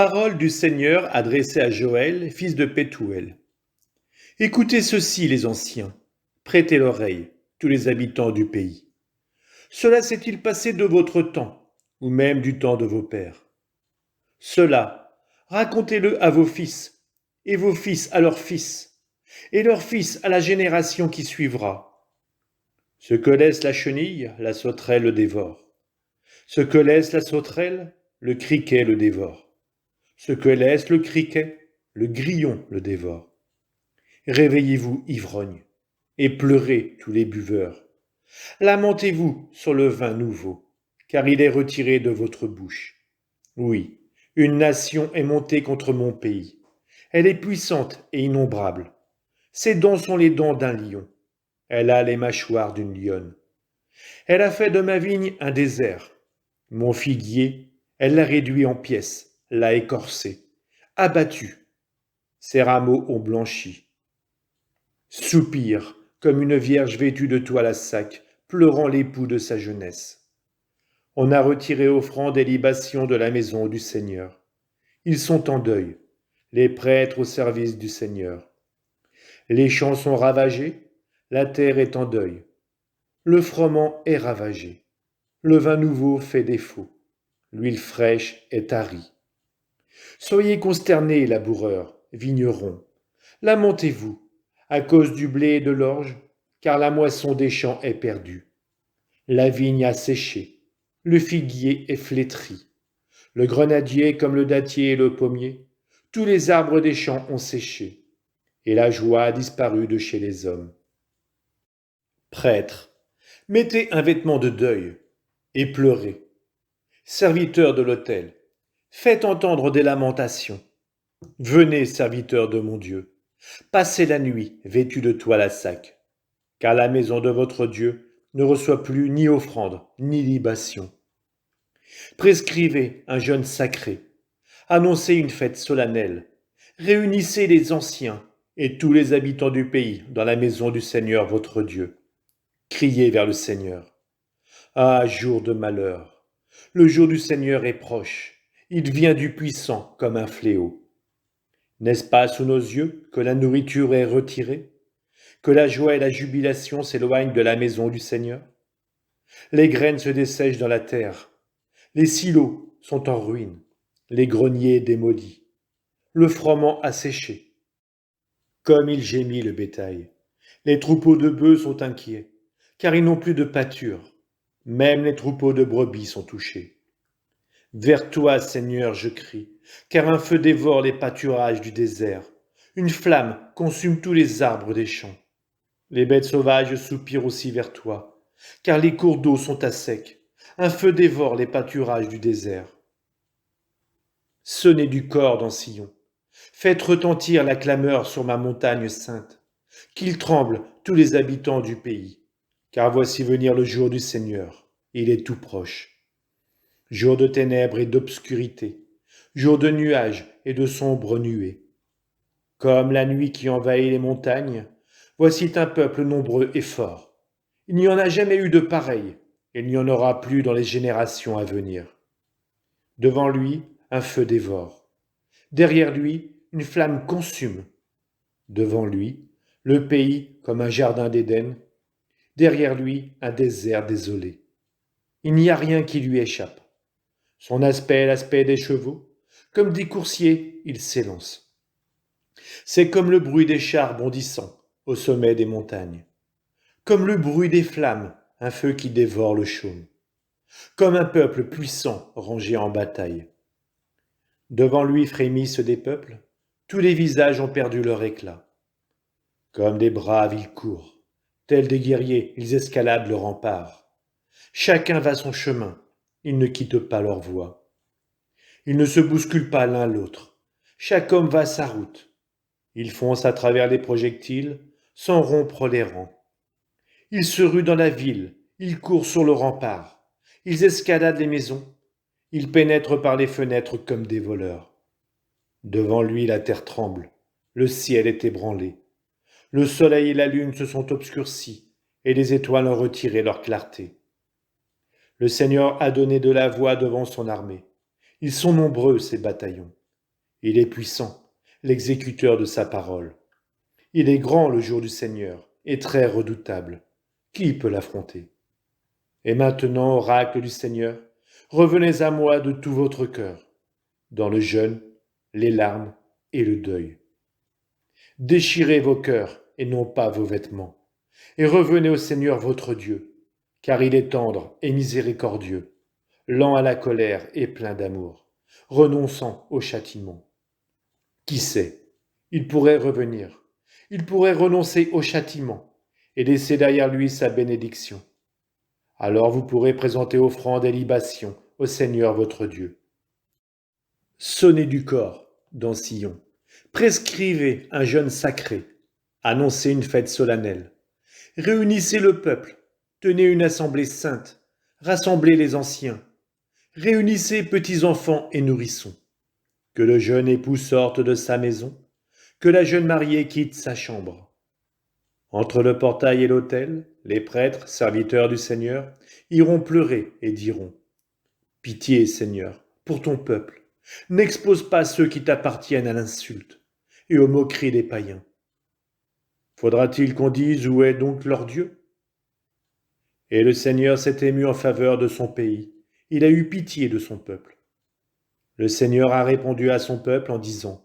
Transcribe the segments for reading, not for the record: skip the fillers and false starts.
Parole du Seigneur adressée à Joël, fils de Pétuel. Écoutez ceci, les anciens. Prêtez l'oreille, tous les habitants du pays. Cela s'est-il passé de votre temps, ou même du temps de vos pères? Cela, racontez-le à vos fils, et vos fils à leurs fils, et leurs fils à la génération qui suivra. Ce que laisse la chenille, la sauterelle le dévore. Ce que laisse la sauterelle, le criquet le dévore. Ce que laisse le criquet, le grillon le dévore. Réveillez-vous, ivrognes, et pleurez, tous les buveurs. Lamentez-vous sur le vin nouveau, car il est retiré de votre bouche. Oui, une nation est montée contre mon pays. Elle est puissante et innombrable. Ses dents sont les dents d'un lion. Elle a les mâchoires d'une lionne. Elle a fait de ma vigne un désert. Mon figuier, elle l'a réduit en pièces, l'a écorcé, abattu. Ses rameaux ont blanchi. Soupire comme une vierge vêtue de toile à sac, pleurant l'époux de sa jeunesse. On a retiré offrandes et libations de la maison du Seigneur. Ils sont en deuil, les prêtres au service du Seigneur. Les champs sont ravagés, la terre est en deuil. Le froment est ravagé. Le vin nouveau fait défaut. L'huile fraîche est tarie. Soyez consternés, laboureurs, vignerons. Lamentez-vous, à cause du blé et de l'orge, car la moisson des champs est perdue. La vigne a séché, le figuier est flétri, le grenadier comme le dattier et le pommier, tous les arbres des champs ont séché, et la joie a disparu de chez les hommes. Prêtres, mettez un vêtement de deuil et pleurez. Serviteurs de l'autel, faites entendre des lamentations. Venez, serviteurs de mon Dieu, passez la nuit vêtus de toile à sac, car la maison de votre Dieu ne reçoit plus ni offrande ni libation. Prescrivez un jeûne sacré, annoncez une fête solennelle, réunissez les anciens et tous les habitants du pays dans la maison du Seigneur votre Dieu. Criez vers le Seigneur. Ah, jour de malheur, le jour du Seigneur est proche, il vient du puissant comme un fléau. N'est-ce pas sous nos yeux que la nourriture est retirée, que la joie et la jubilation s'éloignent de la maison du Seigneur? Les graines se dessèchent dans la terre, les silos sont en ruine, les greniers démolis, le froment a séché. Comme il gémit le bétail, les troupeaux de bœufs sont inquiets, car ils n'ont plus de pâture, même les troupeaux de brebis sont touchés. Vers toi, Seigneur, je crie, car un feu dévore les pâturages du désert, une flamme consume tous les arbres des champs. Les bêtes sauvages soupirent aussi vers toi, car les cours d'eau sont à sec, un feu dévore les pâturages du désert. Sonnez du cor dans Sion, faites retentir la clameur sur ma montagne sainte, qu'ils tremblent tous les habitants du pays, car voici venir le jour du Seigneur, il est tout proche. Jour de ténèbres et d'obscurité, jour de nuages et de sombres nuées. Comme la nuit qui envahit les montagnes, voici un peuple nombreux et fort. Il n'y en a jamais eu de pareil, et il n'y en aura plus dans les générations à venir. Devant lui, un feu dévore. Derrière lui, une flamme consume. Devant lui, le pays comme un jardin d'Éden. Derrière lui, un désert désolé. Il n'y a rien qui lui échappe. Son aspect est l'aspect des chevaux. Comme des coursiers, il s'élance. C'est comme le bruit des chars bondissant au sommet des montagnes. Comme le bruit des flammes, un feu qui dévore le chaume. Comme un peuple puissant rangé en bataille. Devant lui frémissent des peuples, tous les visages ont perdu leur éclat. Comme des braves, ils courent. Tels des guerriers, ils escaladent le rempart. Chacun va son chemin, ils ne quittent pas leur voie. Ils ne se bousculent pas l'un l'autre. Chaque homme va sa route. Ils foncent à travers les projectiles, sans rompre les rangs. Ils se ruent dans la ville, ils courent sur le rempart. Ils escaladent les maisons. Ils pénètrent par les fenêtres comme des voleurs. Devant lui, la terre tremble. Le ciel est ébranlé. Le soleil et la lune se sont obscurcis, et les étoiles ont retiré leur clarté. Le Seigneur a donné de la voix devant son armée. Ils sont nombreux, ces bataillons. Il est puissant, l'exécuteur de sa parole. Il est grand le jour du Seigneur, et très redoutable. Qui peut l'affronter? Et maintenant, oracle du Seigneur, revenez à moi de tout votre cœur, dans le jeûne, les larmes et le deuil. Déchirez vos cœurs et non pas vos vêtements, et revenez au Seigneur votre Dieu, car il est tendre et miséricordieux, lent à la colère et plein d'amour, renonçant au châtiment. Qui sait, il pourrait revenir, il pourrait renoncer au châtiment et laisser derrière lui sa bénédiction. Alors vous pourrez présenter offrande et libation au Seigneur votre Dieu. Sonnez du corps dans Sion, prescrivez un jeûne sacré, annoncez une fête solennelle. Réunissez le peuple, tenez une assemblée sainte, rassemblez les anciens, réunissez petits enfants et nourrissons. Que le jeune époux sorte de sa maison, que la jeune mariée quitte sa chambre. Entre le portail et l'autel, les prêtres, serviteurs du Seigneur, iront pleurer et diront : Pitié, Seigneur, pour ton peuple, n'expose pas ceux qui t'appartiennent à l'insulte et aux moqueries des païens. Faudra-t-il qu'on dise où est donc leur Dieu? Et le Seigneur s'est ému en faveur de son pays, il a eu pitié de son peuple. Le Seigneur a répondu à son peuple en disant :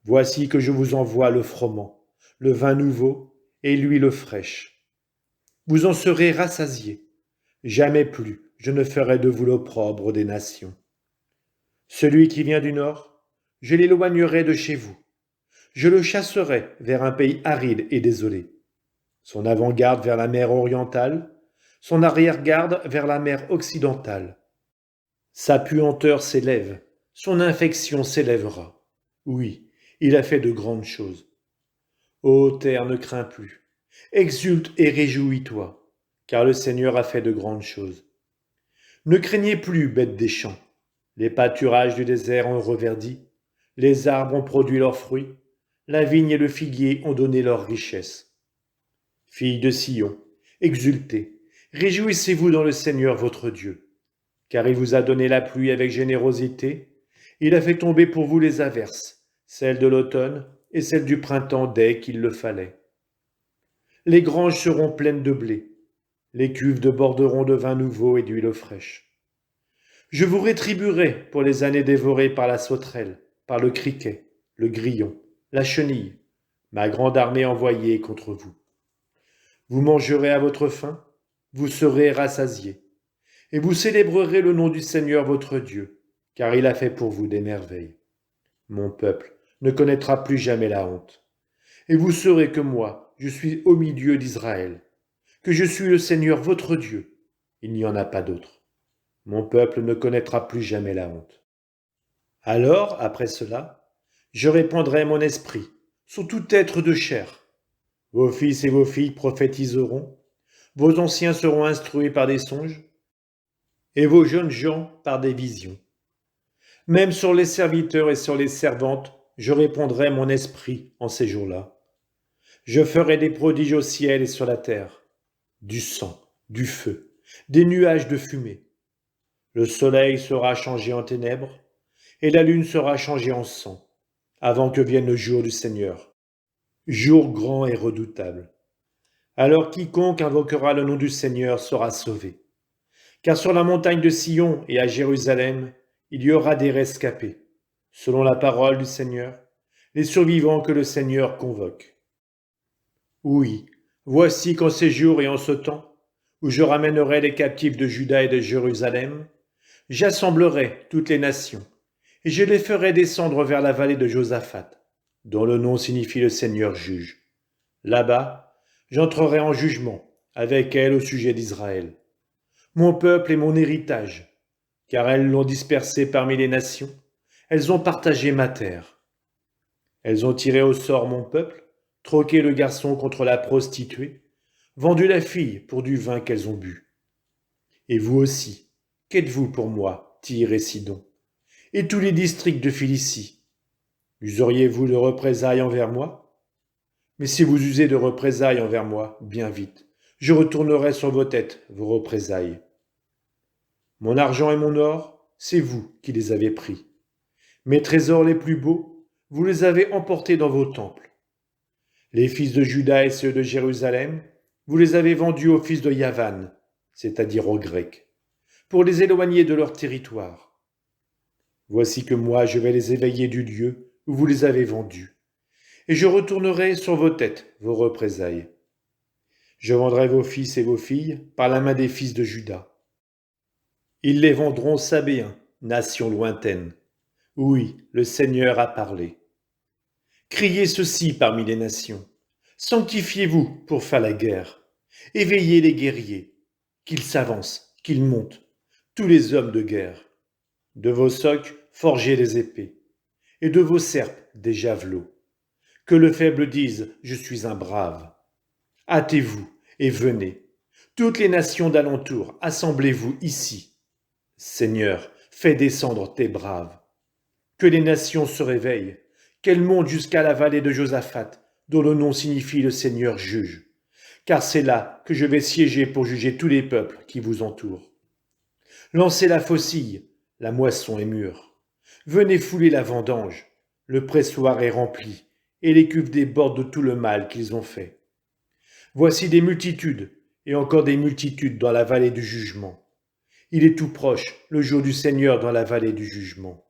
Voici que je vous envoie le froment, le vin nouveau et l'huile fraîche. Vous en serez rassasiés. Jamais plus je ne ferai de vous l'opprobre des nations. Celui qui vient du nord, je l'éloignerai de chez vous. Je le chasserai vers un pays aride et désolé. Son avant-garde vers la mer orientale, son arrière-garde vers la mer occidentale. Sa puanteur s'élève, son infection s'élèvera. Oui, il a fait de grandes choses. Ô terre, ne crains plus. Exulte et réjouis-toi, car le Seigneur a fait de grandes choses. Ne craignez plus, bêtes des champs. Les pâturages du désert ont reverdi, les arbres ont produit leurs fruits, la vigne et le figuier ont donné leur richesse. Filles de Sion, exultez, réjouissez-vous dans le Seigneur votre Dieu, car il vous a donné la pluie avec générosité, il a fait tomber pour vous les averses, celles de l'automne et celles du printemps dès qu'il le fallait. Les granges seront pleines de blé, les cuves déborderont de vin nouveau et d'huile fraîche. Je vous rétribuerai pour les années dévorées par la sauterelle, par le criquet, le grillon, la chenille, ma grande armée envoyée contre vous. Vous mangerez à votre faim, vous serez rassasiés, et vous célébrerez le nom du Seigneur votre Dieu, car il a fait pour vous des merveilles. Mon peuple ne connaîtra plus jamais la honte. Et vous saurez que moi, je suis au milieu d'Israël, que je suis le Seigneur votre Dieu. Il n'y en a pas d'autre. Mon peuple ne connaîtra plus jamais la honte. Alors, après cela, je répandrai mon esprit sur tout être de chair. Vos fils et vos filles prophétiseront, vos anciens seront instruits par des songes, et vos jeunes gens par des visions. Même sur les serviteurs et sur les servantes, je répandrai mon esprit en ces jours-là. Je ferai des prodiges au ciel et sur la terre, du sang, du feu, des nuages de fumée. Le soleil sera changé en ténèbres, et la lune sera changée en sang, avant que vienne le jour du Seigneur, jour grand et redoutable. Alors quiconque invoquera le nom du Seigneur sera sauvé. Car sur la montagne de Sion et à Jérusalem, il y aura des rescapés, selon la parole du Seigneur, les survivants que le Seigneur convoque. Oui, voici qu'en ces jours et en ce temps, où je ramènerai les captifs de Juda et de Jérusalem, j'assemblerai toutes les nations, et je les ferai descendre vers la vallée de Josaphat, dont le nom signifie le Seigneur juge. Là-bas, j'entrerai en jugement avec elles au sujet d'Israël. Mon peuple est mon héritage, car elles l'ont dispersé parmi les nations, elles ont partagé ma terre. Elles ont tiré au sort mon peuple, troqué le garçon contre la prostituée, vendu la fille pour du vin qu'elles ont bu. Et vous aussi, qu'êtes-vous pour moi, Tyr et Sidon, et tous les districts de Philistie? Useriez-vous de représailles envers moi? Mais si vous usez de représailles envers moi, bien vite, je retournerai sur vos têtes vos représailles. Mon argent et mon or, c'est vous qui les avez pris. Mes trésors les plus beaux, vous les avez emportés dans vos temples. Les fils de Juda et ceux de Jérusalem, vous les avez vendus aux fils de Yavan, c'est-à-dire aux Grecs, pour les éloigner de leur territoire. Voici que moi je vais les éveiller du lieu où vous les avez vendus, et je retournerai sur vos têtes vos représailles. Je vendrai vos fils et vos filles par la main des fils de Juda. Ils les vendront aux Sabéens, nation lointaine. Oui, le Seigneur a parlé. Criez ceci parmi les nations. Sanctifiez-vous pour faire la guerre. Éveillez les guerriers, qu'ils s'avancent, qu'ils montent, tous les hommes de guerre. De vos socs, forgez des épées, et de vos serpes, des javelots. Que le faible dise, je suis un brave. Hâtez-vous et venez. Toutes les nations d'alentour, assemblez-vous ici. Seigneur, fais descendre tes braves. Que les nations se réveillent, qu'elles montent jusqu'à la vallée de Josaphat, dont le nom signifie le Seigneur juge. Car c'est là que je vais siéger pour juger tous les peuples qui vous entourent. Lancez la faucille, la moisson est mûre. Venez fouler la vendange, le pressoir est rempli, et les cuves débordent de tout le mal qu'ils ont fait. Voici des multitudes, et encore des multitudes dans la vallée du jugement. Il est tout proche, le jour du Seigneur dans la vallée du jugement.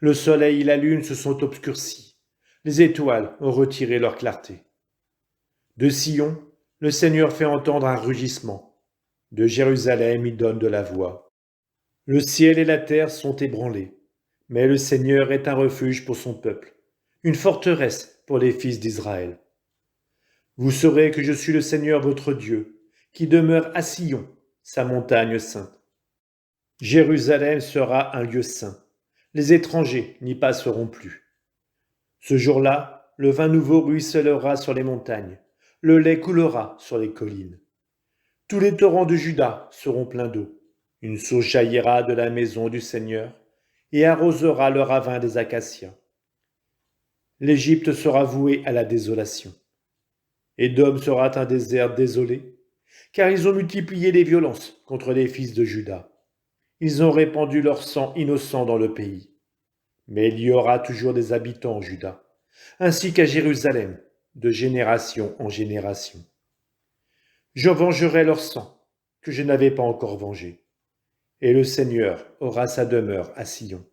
Le soleil et la lune se sont obscurcis, les étoiles ont retiré leur clarté. De Sion, le Seigneur fait entendre un rugissement. De Jérusalem, il donne de la voix. Le ciel et la terre sont ébranlés, mais le Seigneur est un refuge pour son peuple, une forteresse pour les fils d'Israël. Vous saurez que je suis le Seigneur votre Dieu, qui demeure à Sion, sa montagne sainte. Jérusalem sera un lieu saint. Les étrangers n'y passeront plus. Ce jour-là, le vin nouveau ruissellera sur les montagnes, le lait coulera sur les collines. Tous les torrents de Juda seront pleins d'eau. Une source jaillira de la maison du Seigneur et arrosera le ravin des acacias. L'Égypte sera vouée à la désolation. Édom sera un désert désolé, car ils ont multiplié les violences contre les fils de Juda. Ils ont répandu leur sang innocent dans le pays. Mais il y aura toujours des habitants en Juda, ainsi qu'à Jérusalem, de génération en génération. Je vengerai leur sang, que je n'avais pas encore vengé, et le Seigneur aura sa demeure à Sion.